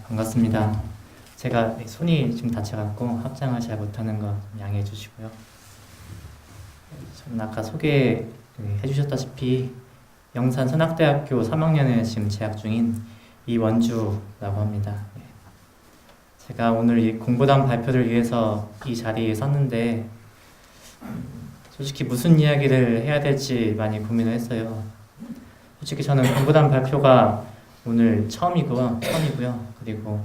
반갑습니다. 제가 손이 좀 다쳐갖고 합장을 잘 못하는 거 양해해 주시고요. 저는 아까 소개해 주셨다시피 영산선악대학교 3학년에 지금 재학 중인 이원주라고 합니다. 제가 오늘 이 공부담 발표를 위해서 이 자리에 섰는데 솔직히 무슨 이야기를 해야 될지 많이 고민을 했어요. 솔직히 저는 공부담 발표가 오늘 처음이고요. 그리고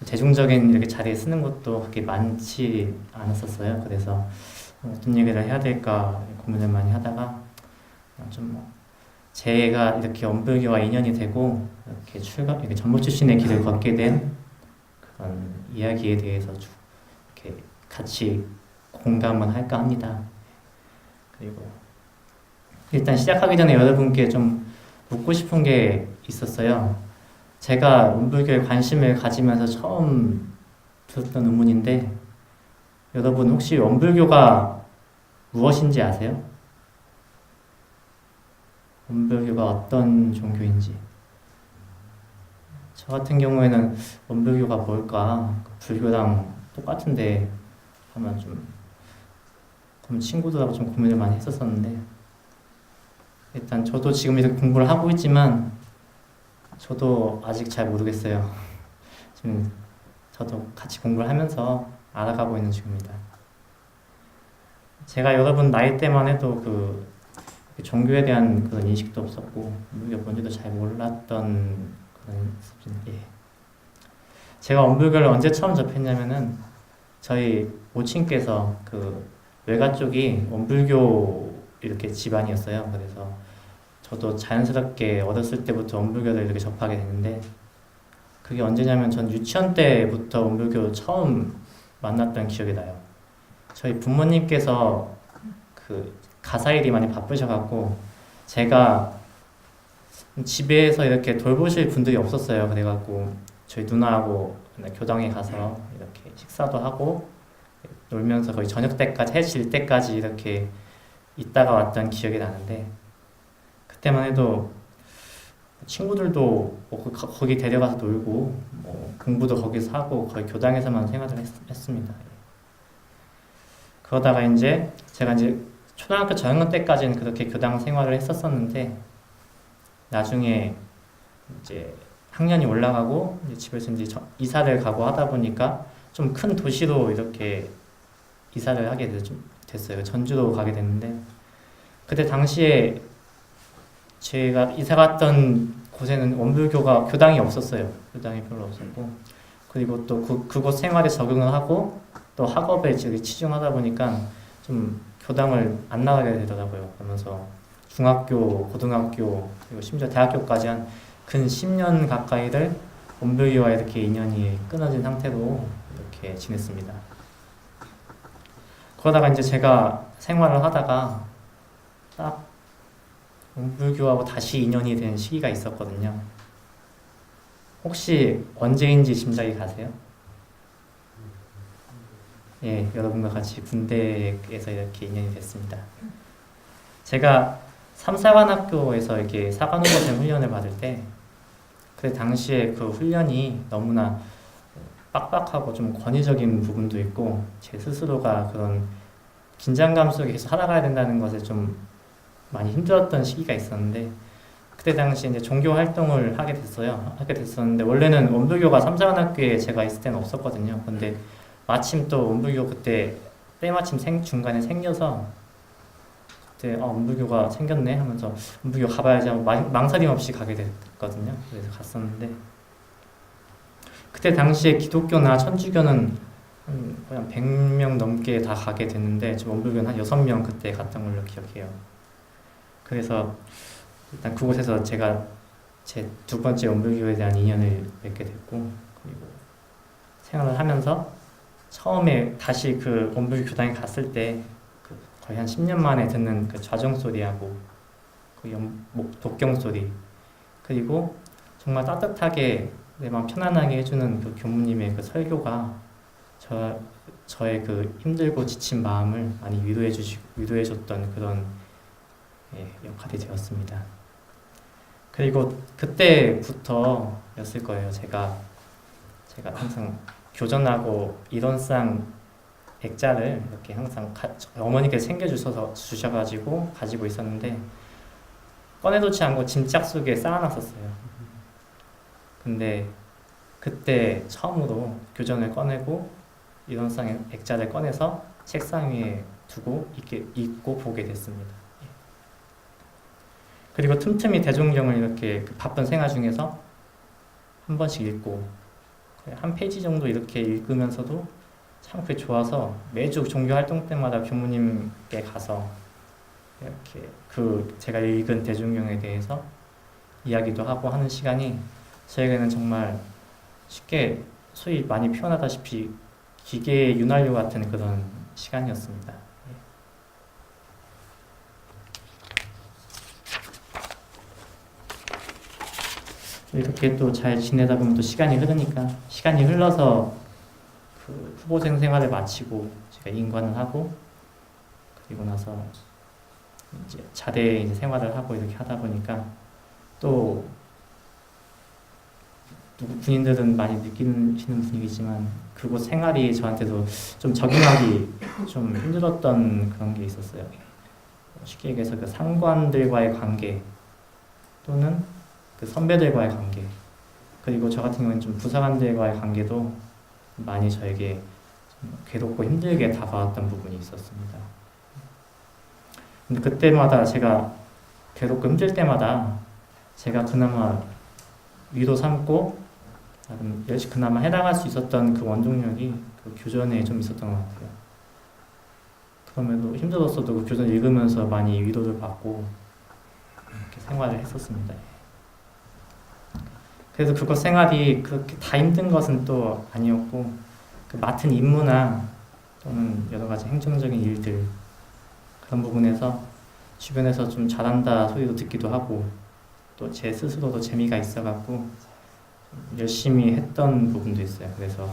대중적인 이렇게 자리에 쓰는 것도 그렇게 많지 않았었어요. 그래서 어떤 얘기를 해야 될까 고민을 많이 하다가 제가 이렇게 원불교와 인연이 되고 이렇게 전무 출신의 길을 걷게 된 그런 이야기에 대해서 이렇게 같이 공감을 할까 합니다. 그리고 일단 시작하기 전에 여러분께 좀 묻고 싶은 게 있었어요. 제가 원불교에 관심을 가지면서 처음 들었던 의문인데, 여러분 혹시 원불교가 무엇인지 아세요? 원불교가 어떤 종교인지. 저 같은 경우에는 원불교가 뭘까? 불교랑 똑같은데 하면 그럼 친구들하고 좀 고민을 많이 했었었는데, 일단 저도 지금 이렇게 공부를 하고 있지만 저도 아직 잘 모르겠어요. 지금 저도 같이 공부를 하면서 알아가고 있는 중입니다. 제가 여러분 나이 때만 해도 그 종교에 대한 그런 인식도 없었고 원불교 뭔지도 잘 몰랐던 그런 수준이에요. 제가 원불교를 언제 처음 접했냐면은 저희 모친께서 그 외가 쪽이 원불교 이렇게 집안이었어요. 그래서 저도 자연스럽게 어렸을 때부터 원불교를 이렇게 접하게 됐는데, 그게 언제냐면 전 유치원 때부터 원불교 처음 만났던 기억이 나요. 저희 부모님께서 그 가사일이 많이 바쁘셔갖고 제가 집에서 이렇게 돌보실 분들이 없었어요. 그래갖고 저희 누나하고 교당에 가서 이렇게 식사도 하고 놀면서 거의 저녁 때까지 해 질 때까지 이렇게 있다가 왔던 기억이 나는데, 그때만 해도 친구들도 거기 데려가서 놀고 공부도 거기서 하고 거의 교당에서만 생활을 했습니다. 그러다가 이제 제가 이제 초등학교 저학년 때까지는 그렇게 교당 생활을 했었었는데, 나중에 이제 학년이 올라가고 이제 집에서 이제 이사를 가고 하다 보니까 좀 큰 도시로 이렇게 이사를 하게 됐어요. 전주로 가게 됐는데, 그때 당시에 제가 이사 갔던 곳에는 원불교가 교당이 없었어요. 교당이 별로 없었고, 그리고 또 그곳 생활에 적응을 하고 또 학업에 치중하다 보니까 좀 교당을 안 나가게 되더라고요. 그러면서 중학교, 고등학교, 그리고 심지어 대학교까지 한 근 10년 가까이를 원불교와 이렇게 인연이 끊어진 상태로 이렇게 지냈습니다. 그러다가 이제 제가 생활을 하다가 딱 원불교하고 다시 인연이 된 시기가 있었거든요. 혹시 언제인지 짐작이 가세요? 예, 여러분과 같이 군대에서 이렇게 인연이 됐습니다. 제가 삼사관학교에서 이렇게 사관후보생 훈련을 받을 때, 그 당시에 그 훈련이 너무나 빡빡하고 좀 권위적인 부분도 있고, 제 스스로가 그런 긴장감 속에 계속 살아가야 된다는 것에 좀 많이 힘들었던 시기가 있었는데, 그때 당시 이제 종교 활동을 하게 됐었는데, 원래는 원불교가 삼사관학교에 제가 있을 때는 없었거든요. 근데 마침 또 원불교 그때 때마침 중간에 생겨서 그때 원불교가 생겼네 하면서 원불교 가봐야지 하고 망설임 없이 가게 됐거든요. 그래서 갔었는데, 그때 당시에 기독교나 천주교는 거의 한 100명 넘게 다 가게 됐는데, 저 원불교는 한 6명 그때 갔던 걸로 기억해요. 그래서 일단 그곳에서 제가 제 두 번째 원불교에 대한 인연을 맺게 됐고, 그리고 생활을 하면서 처음에 다시 그 원불교 교당에 갔을 때 거의 한 10년 만에 듣는 그 좌정 소리하고 그 독경 소리, 그리고 정말 따뜻하게 내 마음 편안하게 해주는 그 교무님의 그 설교가 저의 그 힘들고 지친 마음을 많이 위로해줬던 그런 역할이 되었습니다. 그리고 그때부터였을 거예요. 제가 제가 항상 교전하고 이론상 액자를 이렇게 항상 어머니께서 주셔가지고 가지고 있었는데 꺼내놓지 않고 짐짝 속에 쌓아놨었어요. 근데 그때 처음으로 교전을 꺼내고 이론상 액자를 꺼내서 책상 위에 두고 이렇게 읽고 보게 됐습니다. 그리고 틈틈이 대종경을 이렇게 그 바쁜 생활 중에서 한 번씩 읽고 한 페이지 정도 이렇게 읽으면서도 참 그게 좋아서 매주 종교 활동 때마다 교무님께 가서 이렇게 그 제가 읽은 대종경에 대해서 이야기도 하고 하는 시간이 저에게는 정말 쉽게 소위 많이 표현하다시피 기계의 윤활유 같은 그런 시간이었습니다. 이렇게 또 잘 지내다 보면 또 시간이 흘러서 그 후보생 생활을 마치고 제가 인관을 하고 그리고 나서 이제 자대 이제 생활을 하고 이렇게 하다 보니까 또 군인들은 많이 느끼시는 분위기지만 그곳 생활이 저한테도 좀 적응하기 좀 힘들었던 그런 게 있었어요. 쉽게 얘기해서 그 상관들과의 관계 또는 그 선배들과의 관계 그리고 저 같은 경우는 좀 부사관들과의 관계도 많이 저에게 좀 괴롭고 힘들게 다가왔던 부분이 있었습니다. 근데 그때마다 제가 괴롭고 힘들 때마다 제가 그나마 위로 삼고 그나마 해당할 수 있었던 그 원동력이 그 교전에 좀 있었던 것 같아요. 그럼에도 힘들었어도 그 교전 읽으면서 많이 위로를 받고 이렇게 생활을 했었습니다. 그래서 그것 생활이 그렇게 다 힘든 것은 또 아니었고 그 맡은 임무나 또는 여러 가지 행정적인 일들 그런 부분에서 주변에서 좀 잘한다 소리도 듣기도 하고 또 제 스스로도 재미가 있어갖고 열심히 했던 부분도 있어요. 그래서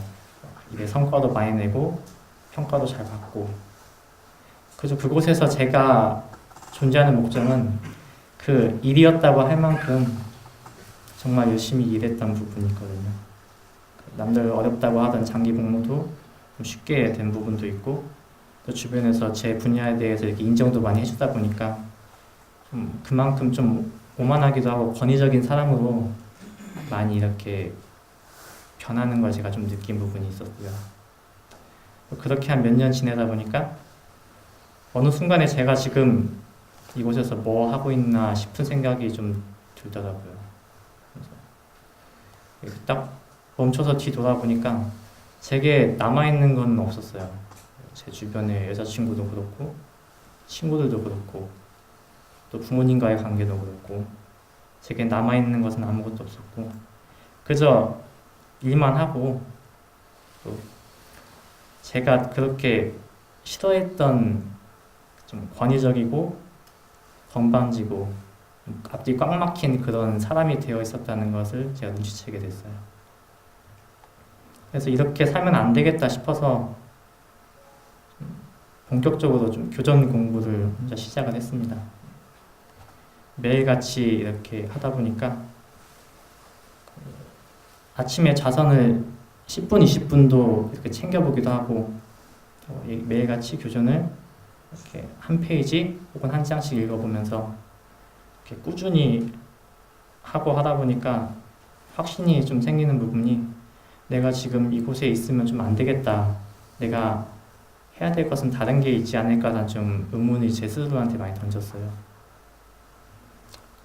일에 성과도 많이 내고 평가도 잘 받고 그래서 그곳에서 제가 존재하는 목적은 그 일이었다고 할 만큼 정말 열심히 일했던 부분이 있거든요. 남들 어렵다고 하던 장기 복무도 좀 쉽게 된 부분도 있고 또 주변에서 제 분야에 대해서 이렇게 인정도 많이 해주다 보니까 좀 그만큼 좀 오만하기도 하고 권위적인 사람으로 많이 이렇게 변하는 걸 제가 좀 느낀 부분이 있었고요. 그렇게 한 몇 년 지내다 보니까 어느 순간에 제가 지금 이곳에서 뭐 하고 있나 싶은 생각이 좀 들더라고요. 그래서 딱 멈춰서 뒤돌아보니까 제게 남아있는 건 없었어요. 제 주변의 여자친구도 그렇고 친구들도 그렇고 또 부모님과의 관계도 그렇고 제게 남아있는 것은 아무것도 없었고 그저 일만 하고 또 제가 그렇게 싫어했던 좀 권위적이고 건방지고 앞뒤 꽉 막힌 그런 사람이 되어 있었다는 것을 제가 눈치채게 됐어요. 그래서 이렇게 살면 안 되겠다 싶어서 본격적으로 좀 교전 공부를 혼자 시작을 했습니다. 매일같이 이렇게 하다 보니까 아침에 자선을 10분, 20분도 이렇게 챙겨보기도 하고 매일같이 교전을 이렇게 한 페이지 혹은 한 장씩 읽어보면서 이렇게 꾸준히 하고 하다 보니까 확신이 좀 생기는 부분이 내가 지금 이곳에 있으면 좀 안 되겠다. 내가 해야 될 것은 다른 게 있지 않을까라는 좀 의문을 제 스스로한테 많이 던졌어요.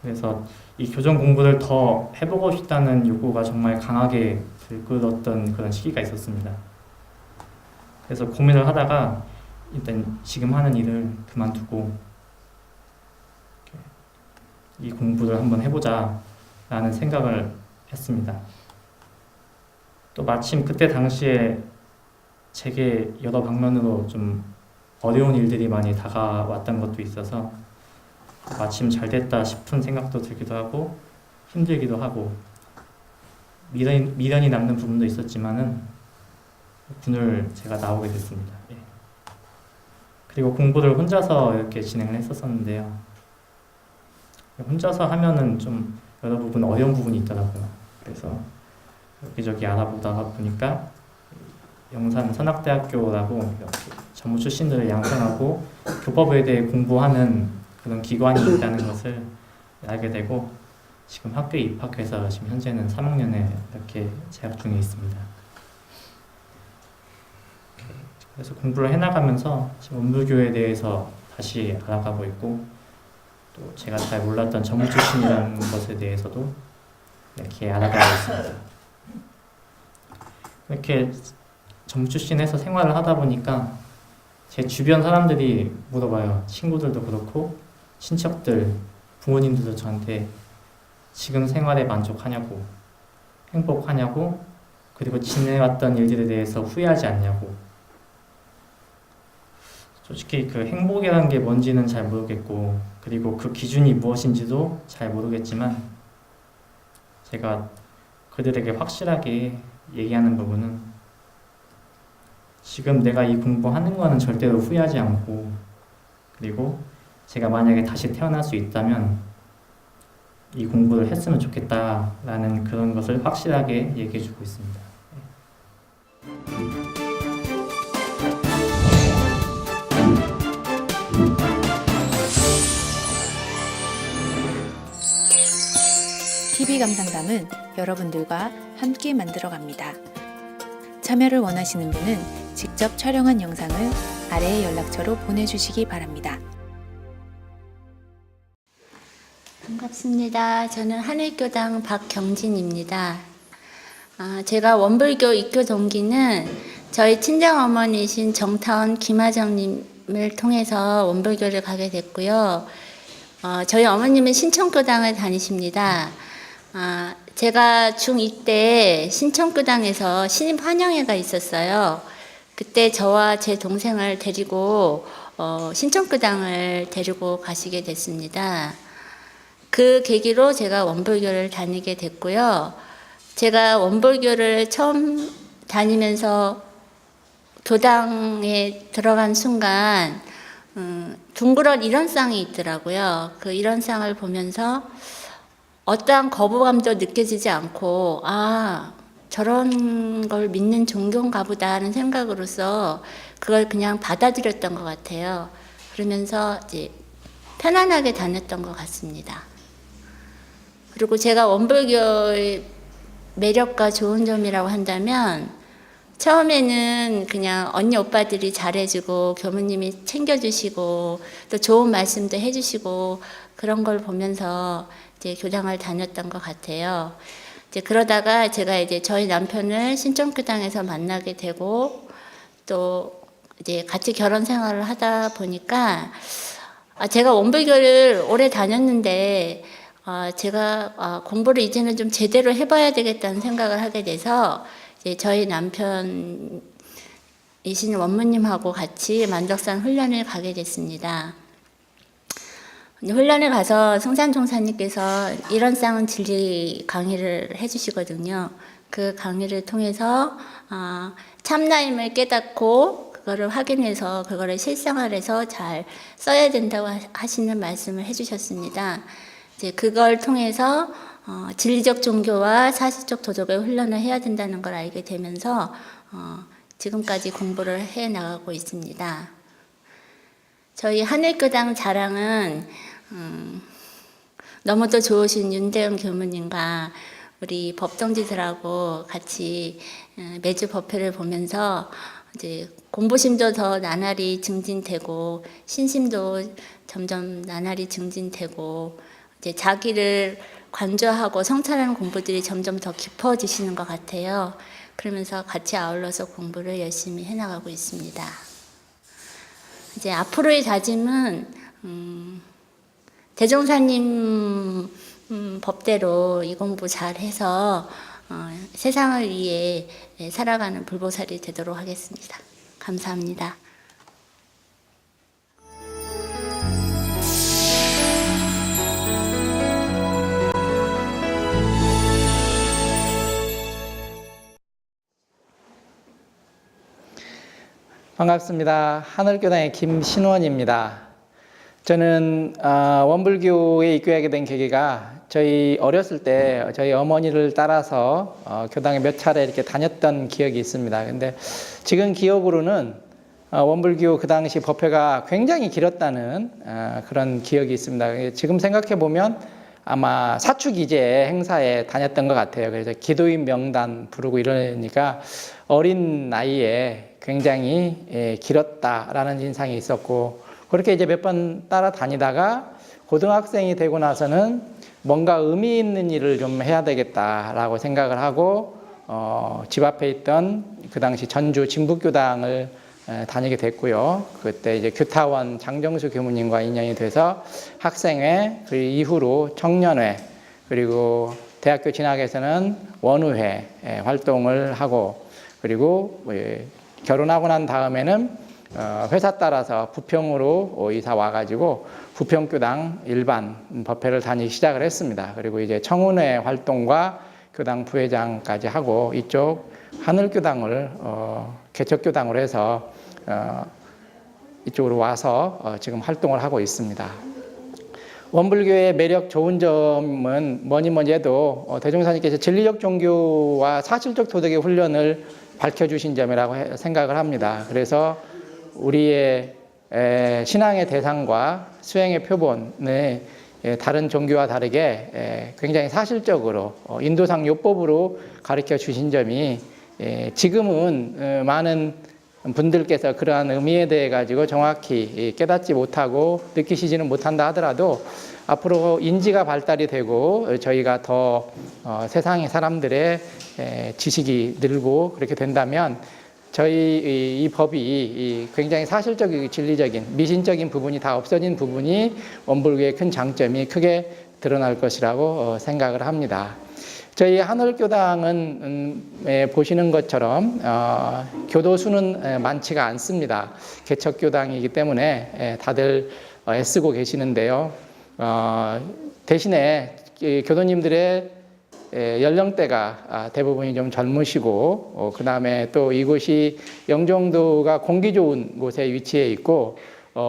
그래서 이 교정 공부를 더 해보고 싶다는 욕구가 정말 강하게 들끓었던 그런 시기가 있었습니다. 그래서 고민을 하다가 일단 지금 하는 일을 그만두고 이 공부를 한번 해보자 라는 생각을 했습니다. 또 마침 그때 당시에 제게 여러 방면으로 좀 어려운 일들이 많이 다가왔던 것도 있어서 마침 잘 됐다 싶은 생각도 들기도 하고 힘들기도 하고 미련이 남는 부분도 있었지만은 군을 제가 나오게 됐습니다. 그리고 공부를 혼자서 이렇게 진행을 했었는데요. 혼자서 하면은 좀 여러 부분 어려운 부분이 있더라고요. 그래서 여기저기 알아보다가 보니까 영산 선악대학교라고 이렇게 전무 출신들을 양성하고 교법에 대해 공부하는 그런 기관이 있다는 것을 알게 되고 지금 학교에 입학해서 지금 현재는 3학년에 이렇게 재학 중에 있습니다. 그래서 공부를 해나가면서 지금 원불교에 대해서 다시 알아가고 있고 또 제가 잘 몰랐던 전무 출신이라는 것에 대해서도 이렇게 알아가고 있습니다. 이렇게 전무 출신에서 생활을 하다 보니까 제 주변 사람들이 물어봐요. 친구들도 그렇고 친척들, 부모님들도 저한테 지금 생활에 만족하냐고, 행복하냐고, 그리고 지내왔던 일들에 대해서 후회하지 않냐고. 솔직히 그 행복이라는 게 뭔지는 잘 모르겠고 그리고 그 기준이 무엇인지도 잘 모르겠지만 제가 그들에게 확실하게 얘기하는 부분은 지금 내가 이 공부하는 거는 절대로 후회하지 않고 그리고 제가 만약에 다시 태어날 수 있다면 이 공부를 했으면 좋겠다라는 그런 것을 확실하게 얘기해 주고 있습니다. TV 감상담은 여러분들과 함께 만들어갑니다. 참여를 원하시는 분은 직접 촬영한 영상을 아래의 연락처로 보내주시기 바랍니다. 반갑습니다. 저는 하늘교당 박경진입니다. 제가 원불교 입교 동기는 저희 친정어머니신 정타원 김하정님을 통해서 원불교를 가게 됐고요. 저희 어머님은 신천교당을 다니십니다. 제가 중2 때 신천교당에서 신입 환영회가 있었어요. 그때 저와 제 동생을 데리고 신천교당을 데리고 가시게 됐습니다. 그 계기로 제가 원불교를 다니게 됐고요. 제가 원불교를 처음 다니면서 교당에 들어간 순간 둥그런 일원상이 있더라고요. 그 일원상을 보면서 어떠한 거부감도 느껴지지 않고 저런 걸 믿는 종교인가 보다 하는 생각으로서 그걸 그냥 받아들였던 것 같아요. 그러면서 이제 편안하게 다녔던 것 같습니다. 그리고 제가 원불교의 매력과 좋은 점이라고 한다면 처음에는 그냥 언니 오빠들이 잘해주고 교무님이 챙겨주시고 또 좋은 말씀도 해주시고 그런 걸 보면서 이제 교당을 다녔던 것 같아요. 이제 그러다가 제가 이제 저희 남편을 신천교당에서 만나게 되고 또 이제 같이 결혼 생활을 하다 보니까 제가 원불교를 오래 다녔는데 제가 공부를 이제는 좀 제대로 해봐야 되겠다는 생각을 하게 돼서 이제 저희 남편이신 원무님하고 같이 만덕산 훈련을 가게 됐습니다. 훈련을 가서 승산종사님께서 일원쌍은 진리 강의를 해주시거든요. 그 강의를 통해서 참나임을 깨닫고 그거를 확인해서 그거를 실생활에서 잘 써야 된다고 하시는 말씀을 해주셨습니다. 이제 그걸 통해서 진리적 종교와 사실적 도덕의 훈련을 해야 된다는 걸 알게 되면서 지금까지 공부를 해 나가고 있습니다. 저희 하늘교당 자랑은 너무도 좋으신 윤대영 교무님과 우리 법정지들하고 같이 매주 법회를 보면서 이제 공부심도 더 나날이 증진되고 신심도 점점 나날이 증진되고 이제 자기를 관조하고 성찰하는 공부들이 점점 더 깊어지시는 것 같아요. 그러면서 같이 아울러서 공부를 열심히 해나가고 있습니다. 이제 앞으로의 다짐은 대종사님 법대로 이 공부 잘 해서 세상을 위해 살아가는 불보살이 되도록 하겠습니다. 감사합니다. 반갑습니다. 하늘교당의 김신원입니다. 저는 원불교에 입교하게 된 계기가 저희 어렸을 때 저희 어머니를 따라서 교당에 몇 차례 이렇게 다녔던 기억이 있습니다. 근데 지금 기억으로는 원불교 그 당시 법회가 굉장히 길었다는 그런 기억이 있습니다. 지금 생각해 보면 아마 사축이제 행사에 다녔던 것 같아요. 그래서 기도인 명단 부르고 이러니까 어린 나이에 굉장히 길었다라는 인상이 있었고, 그렇게 이제 몇 번 따라다니다가 고등학생이 되고 나서는 뭔가 의미 있는 일을 좀 해야 되겠다라고 생각을 하고 집 앞에 있던 그 당시 전주 진북교당을 다니게 됐고요. 그때 이제 규타원 장정수 교무님과 인연이 돼서 학생회, 그 이후로 청년회, 그리고 대학교 진학에서는 원우회 활동을 하고, 그리고 결혼하고 난 다음에는 회사 따라서 부평으로 이사 와가지고 부평교당 일반 법회를 다니기 시작을 했습니다. 그리고 이제 청운회 활동과 교당 부회장까지 하고 이쪽 하늘교당을 개척교당으로 해서 이쪽으로 와서 지금 활동을 하고 있습니다. 원불교의 매력 좋은 점은 뭐니 해도 대종사님께서 진리적 종교와 사실적 도덕의 훈련을 밝혀주신 점이라고 생각을 합니다. 그래서 우리의 신앙의 대상과 수행의 표본을 다른 종교와 다르게 굉장히 사실적으로 인도상 요법으로 가르쳐 주신 점이 지금은 많은 분들께서 그러한 의미에 대해 가지고 정확히 깨닫지 못하고 느끼시지는 못한다 하더라도 앞으로 인지가 발달이 되고 저희가 더 세상의 사람들의 지식이 늘고 그렇게 된다면 저희 이 법이 굉장히 사실적이고 진리적인 미신적인 부분이 다 없어진 부분이 원불교의 큰 장점이 크게 드러날 것이라고 생각을 합니다. 저희 하늘교당은 보시는 것처럼 교도수는 많지가 않습니다. 개척교당이기 때문에 다들 애쓰고 계시는데요. 대신에 교도님들의 연령대가 대부분이 좀 젊으시고 그 다음에 또 이곳이 영종도가 공기 좋은 곳에 위치해 있고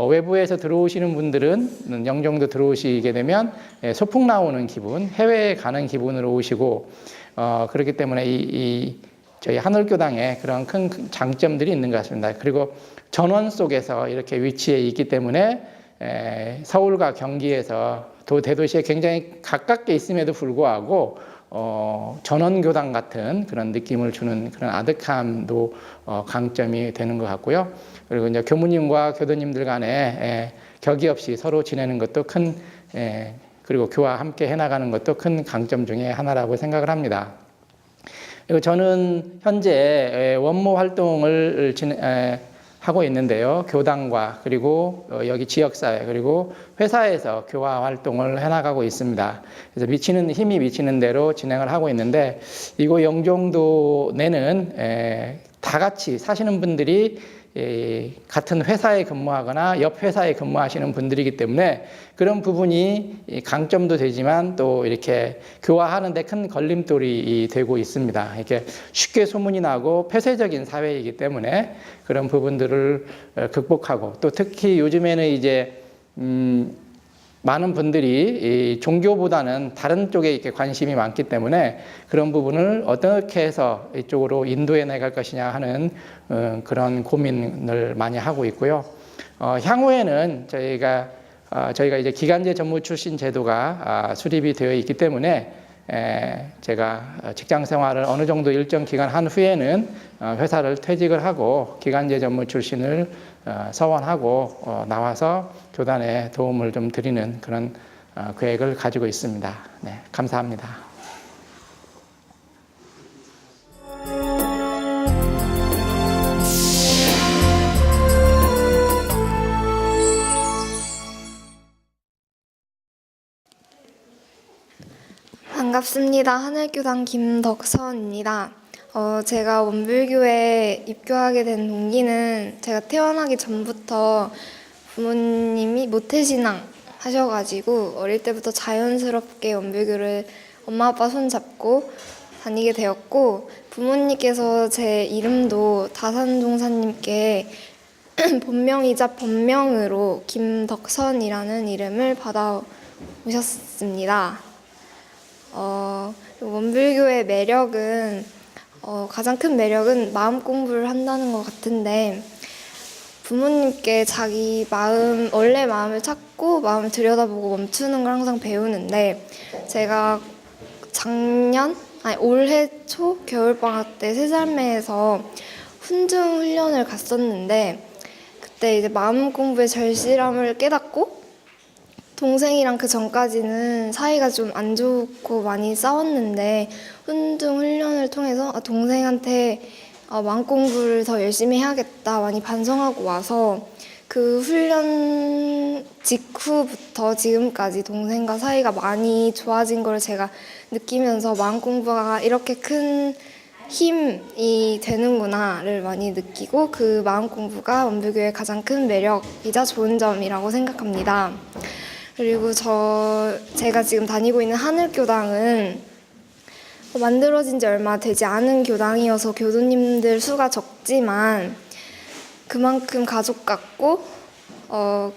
외부에서 들어오시는 분들은 영종도 들어오시게 되면 소풍 나오는 기분, 해외에 가는 기분으로 오시고 그렇기 때문에 저희 하늘교당에 그런 큰 장점들이 있는 것 같습니다. 그리고 전원 속에서 이렇게 위치해 있기 때문에 서울과 경기에서 대도시에 굉장히 가깝게 있음에도 불구하고 전원교당 같은 그런 느낌을 주는 그런 아득함도 강점이 되는 것 같고요. 그리고 이제 교무님과 교도님들 간에 격이 없이 서로 지내는 것도 그리고 교와 함께 해나가는 것도 큰 강점 중에 하나라고 생각을 합니다. 그리고 저는 현재 원모 활동을 하고 있는데요. 교당과 그리고 여기 지역사회 그리고 회사에서 교화 활동을 해나가고 있습니다. 그래서 힘이 미치는 대로 진행을 하고 있는데 이곳 영종도 내는 다 같이 사시는 분들이 같은 회사에 근무하거나 옆 회사에 근무하시는 분들이기 때문에 그런 부분이 강점도 되지만 또 이렇게 교화하는데 큰 걸림돌이 되고 있습니다. 이렇게 쉽게 소문이 나고 폐쇄적인 사회이기 때문에 그런 부분들을 극복하고 또 특히 요즘에는 이제 많은 분들이 종교보다는 다른 쪽에 이렇게 관심이 많기 때문에 그런 부분을 어떻게 해서 이쪽으로 인도해 나갈 것이냐 하는 그런 고민을 많이 하고 있고요. 향후에는 저희가 이제 기간제 전무 출신 제도가 수립이 되어 있기 때문에 제가 직장 생활을 어느 정도 일정 기간 한 후에는 회사를 퇴직을 하고 기간제 전무 출신을 서원하고 나와서 교단에 도움을 좀 드리는 그런 계획을 가지고 있습니다. 네, 감사합니다. 반갑습니다. 하늘교당 김덕선입니다. 제가 원불교에 입교하게 된 동기는 제가 태어나기 전부터 부모님이 모태신앙 하셔가지고 어릴 때부터 자연스럽게 원불교를 엄마 아빠 손잡고 다니게 되었고 부모님께서 제 이름도 다산종사님께 본명이자 본명으로 김덕선이라는 이름을 받아 오셨습니다. 원불교의 매력은 가장 큰 매력은 마음 공부를 한다는 것 같은데 부모님께 자기 마음, 원래 마음을 찾고 마음을 들여다보고 멈추는 걸 항상 배우는데 제가 올해 초 겨울방학 때 새살매에서 훈증 훈련을 갔었는데 그때 이제 마음 공부의 절실함을 깨닫고 동생이랑 그 전까지는 사이가 좀 안 좋고 많이 싸웠는데 훈증 훈련을 통해서 동생한테 마음 공부를 더 열심히 해야겠다 많이 반성하고 와서 그 훈련 직후부터 지금까지 동생과 사이가 많이 좋아진 걸 제가 느끼면서 마음 공부가 이렇게 큰 힘이 되는구나를 많이 느끼고 그 마음 공부가 원불교의 가장 큰 매력이자 좋은 점이라고 생각합니다. 그리고 제가 지금 다니고 있는 하늘교당은 만들어진 지 얼마 되지 않은 교당이어서 교도님들 수가 적지만 그만큼 가족 같고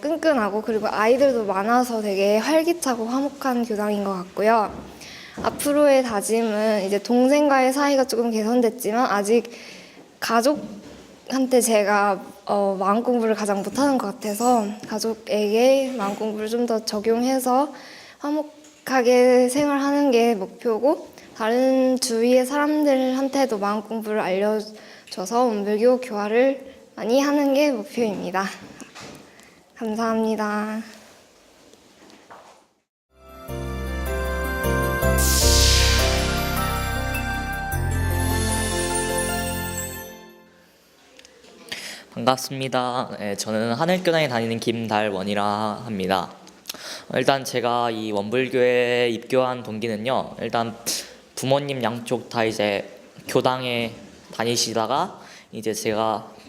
끈끈하고 그리고 아이들도 많아서 되게 활기차고 화목한 교당인 것 같고요. 앞으로의 다짐은 이제 동생과의 사이가 조금 개선됐지만 아직 가족한테 제가 마음 공부를 가장 못하는 것 같아서 가족에게 마음 공부를 좀 더 적용해서 화목하게 생활하는 게 목표고 다른 주위의 사람들한테도 마음 공부를 알려줘서 원불교 교화를 많이 하는 게 목표입니다. 감사합니다. 반갑습니다. 네, 저는 하늘교당에 다니는 김달원이라 합니다. 일단 제가 이 원불교에 입교한 동기는요. 일단 부모님 양쪽 다 이제 교당에 다니시다가 이제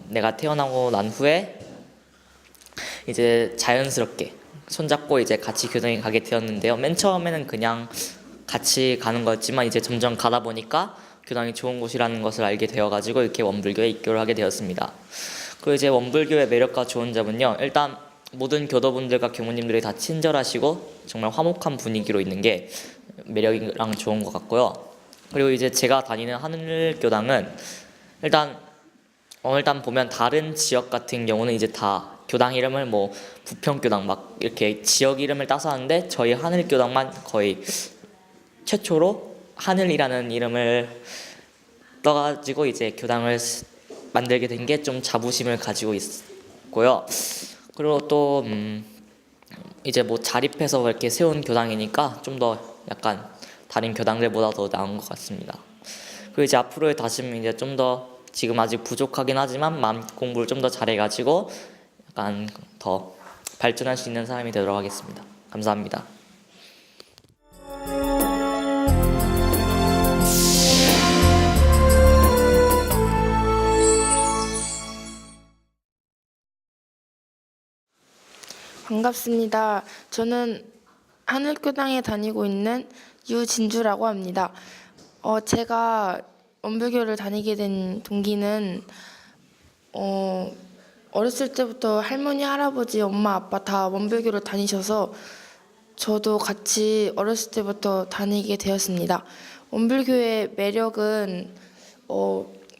내가 태어나고 난 후에 이제 자연스럽게 손잡고 이제 같이 교당에 가게 되었는데요. 맨 처음에는 그냥 같이 가는 거였지만 이제 점점 가다 보니까 교당이 좋은 곳이라는 것을 알게 되어가지고 이렇게 원불교에 입교를 하게 되었습니다. 그리고 이제 원불교의 매력과 좋은 점은요. 일단 모든 교도분들과 교무님들이 다 친절하시고 정말 화목한 분위기로 있는 게 매력이랑 좋은 것 같고요. 그리고 이제 제가 다니는 하늘교당은 일단 보면 다른 지역 같은 경우는 이제 다 교당 이름을 뭐 부평교당 막 이렇게 지역 이름을 따서 하는데 저희 하늘교당만 거의 최초로 하늘이라는 이름을 떠가지고 이제 교당을 만들게 된 게 좀 자부심을 가지고 있고요. 그리고 또 이제 뭐 자립해서 이렇게 세운 교당이니까 좀 더 약간 다른 교당들보다 더 나은 것 같습니다. 그리고 이제 앞으로의 다짐은 이제 좀 더 지금 아직 부족하긴 하지만 마음 공부를 좀 더 잘해가지고 약간 더 발전할 수 있는 사람이 되도록 하겠습니다. 감사합니다. 반갑습니다. 저는 하늘교당에 다니고 있는 유진주라고 합니다. 제가 원불교를 다니게 된 동기는 어렸을 때부터 할머니, 할아버지, 엄마, 아빠 다 원불교를 다니셔서 저도 같이 어렸을 때부터 다니게 되었습니다. 원불교의 매력은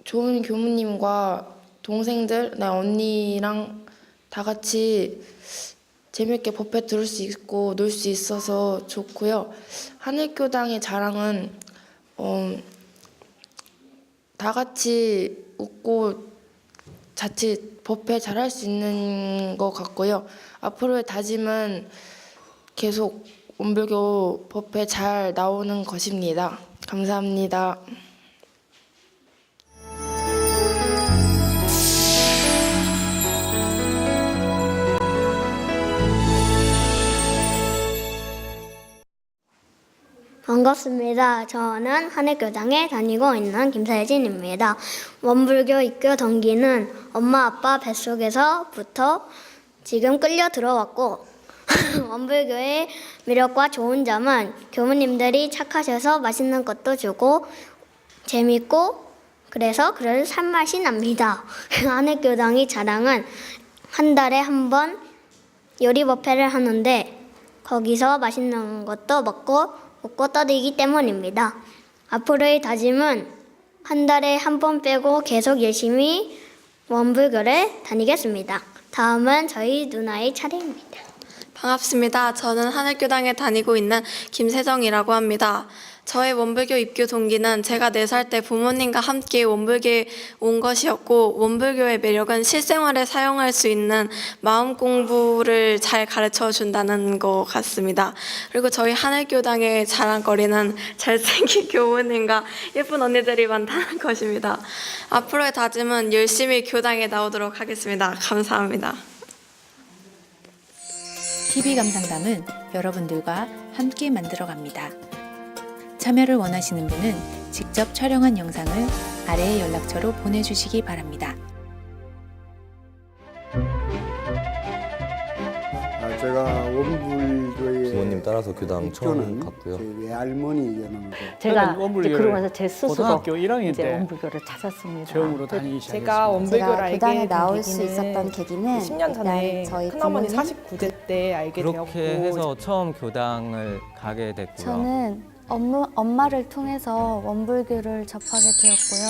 좋은 교무님과 동생들, 나 언니랑 다 같이 재밌게 법회 들을 수 있고 놀 수 있어서 좋고요. 하늘교당의 자랑은 다 같이 웃고 자칫 법회 잘할 수 있는 것 같고요. 앞으로의 다짐은 계속 원불교 법회 잘 나오는 것입니다. 감사합니다. 반갑습니다. 저는 하늘교당에 다니고 있는 김세진입니다. 원불교 입교 동기는 엄마 아빠 뱃속에서부터 지금 끌려 들어왔고 원불교의 매력과 좋은 점은 교무님들이 착하셔서 맛있는 것도 주고 재밌고 그래서 그럴 산맛이 납니다. 하늘교당의 자랑은 한 달에 한 번 요리 법회를 하는데 거기서 맛있는 것도 먹고 웃고 떠들기 때문입니다. 앞으로의 다짐은 한 달에 한 번 빼고 계속 열심히 원불교를 다니겠습니다. 다음은 저희 누나의 차례입니다. 반갑습니다. 저는 하늘교당에 다니고 있는 김세정이라고 합니다. 저의 원불교 입교 동기는 제가 4살 때 부모님과 함께 원불교에 온 것이었고, 원불교의 매력은 실생활에 사용할 수 있는 마음 공부를 잘 가르쳐 준다는 것 같습니다. 그리고 저희 하늘교당의 자랑거리는 잘생긴 교우님과 예쁜 언니들이 많다는 것입니다. 앞으로의 다짐은 열심히 교당에 나오도록 하겠습니다. 감사합니다. TV 감상담은 여러분들과 함께 만들어갑니다. 참여를 원하시는 분은 직접 촬영한 영상을 아래의 연락처로 보내주시기 바랍니다. 제가 원불교에 부모님 따라서 교당 처음 갔고요. 저희 외할머니였는 거. 제가 이제 그러고 나서 제 스스로 고등학교 1학년 이제 때 원불교를 찾았습니다. 처음으로 다니기 시작했습니다. 제가 원불교를 알게 교당에 된 나올 수 계기는 있었던 계기는 10년 전에 일단 저희 큰어머니 부모님, 49세 때 알게 되었고, 그렇게 해서 처음 교당을 가게 됐고요. 저는 엄마를 통해서 원불교를 접하게 되었고요.